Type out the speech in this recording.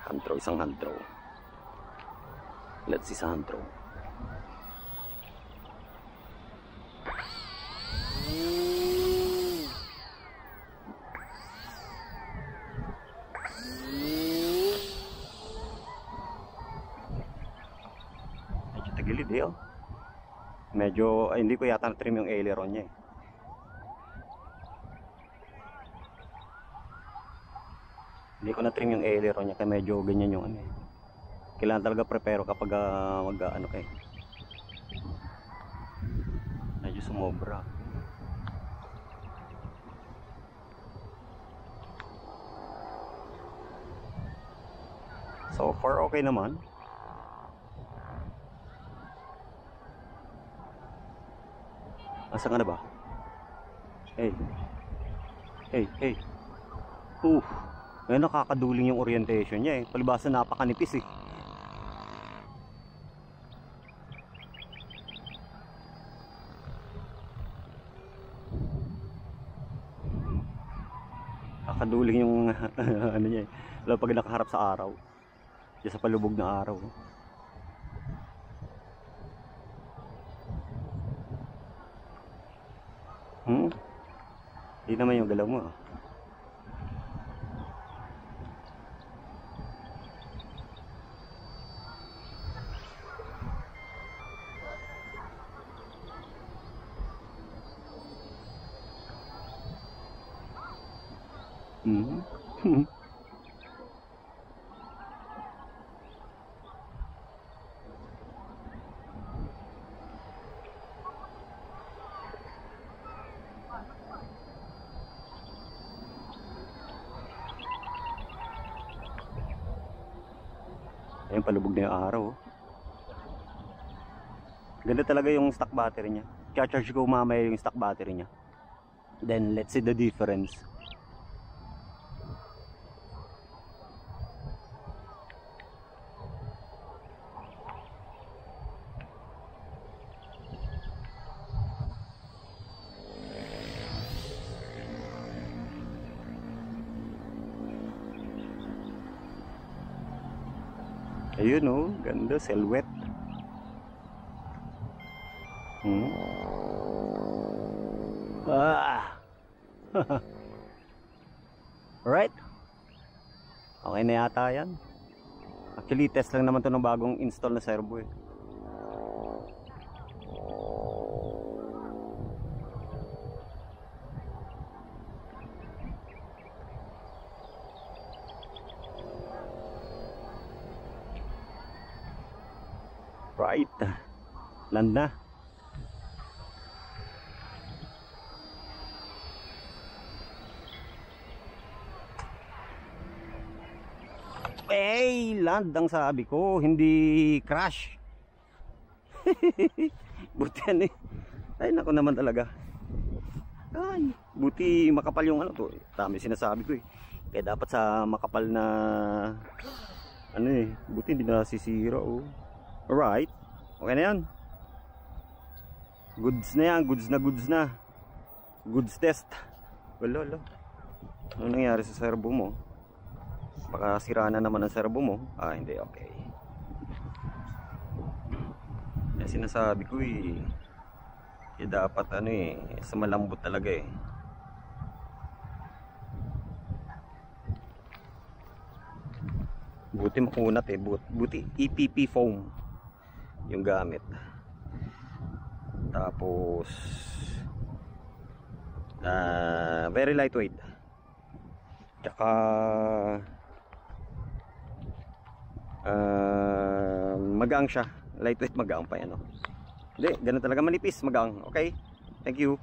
Hand throw, isang hand throw. Let's see sa hand throw. Medyo tagilid eh, oh. Medyo, ay, hindi ko yata na-trim yung aileron niya eh. Hindi ko na-trim yung aileron niya kaya medyo ganyan yung ano eh. Kailangan talaga prepare kapag mag-ano kayo. Medyo sumobra. So far okay naman. Asa ka na ba? Hey. Hey, hey. Ngayon nakakaduling yung orientation niya eh. Palibasa napakanipis eh. Nakakaduling yung ano niya eh. Lalo pag nakaharap sa araw. Diyan sa palubog na araw. Hindi naman yung galaw mo ah. Ayun, palubog na yung araw. Ganda talaga yung stock battery niya. Charge ko mamaya yung stock battery niya. Then let's see the difference. Ayun oh, ganda, silhouette. Alright. Okay na yata yan. Actually, test lang naman to ng bagong install na servo eh. Right. Land na. Land ang sabi ko, hindi crash. Buti yan eh. Ay nako naman talaga. Ay, buti makapal yung ano to. Tama sinasabi ko eh. Kaya dapat sa makapal na ano eh, buti hindi nasisira oh. Alright, okay na yan. Goods na yan, goods na. Goods test. Wala. Ano nangyari sa servo mo? Baka sira na naman ang servo mo. Hindi, okay. Yan sinasabi ko eh. Kaya dapat ano eh, sa malambot talaga eh. Buti makunat eh, buti EPP foam yung gamit. Tapos very lightweight. Tsaka magang siya. Lightweight, magang pa yan. Hindi, ganun talaga manipis, magang. Okay, thank you.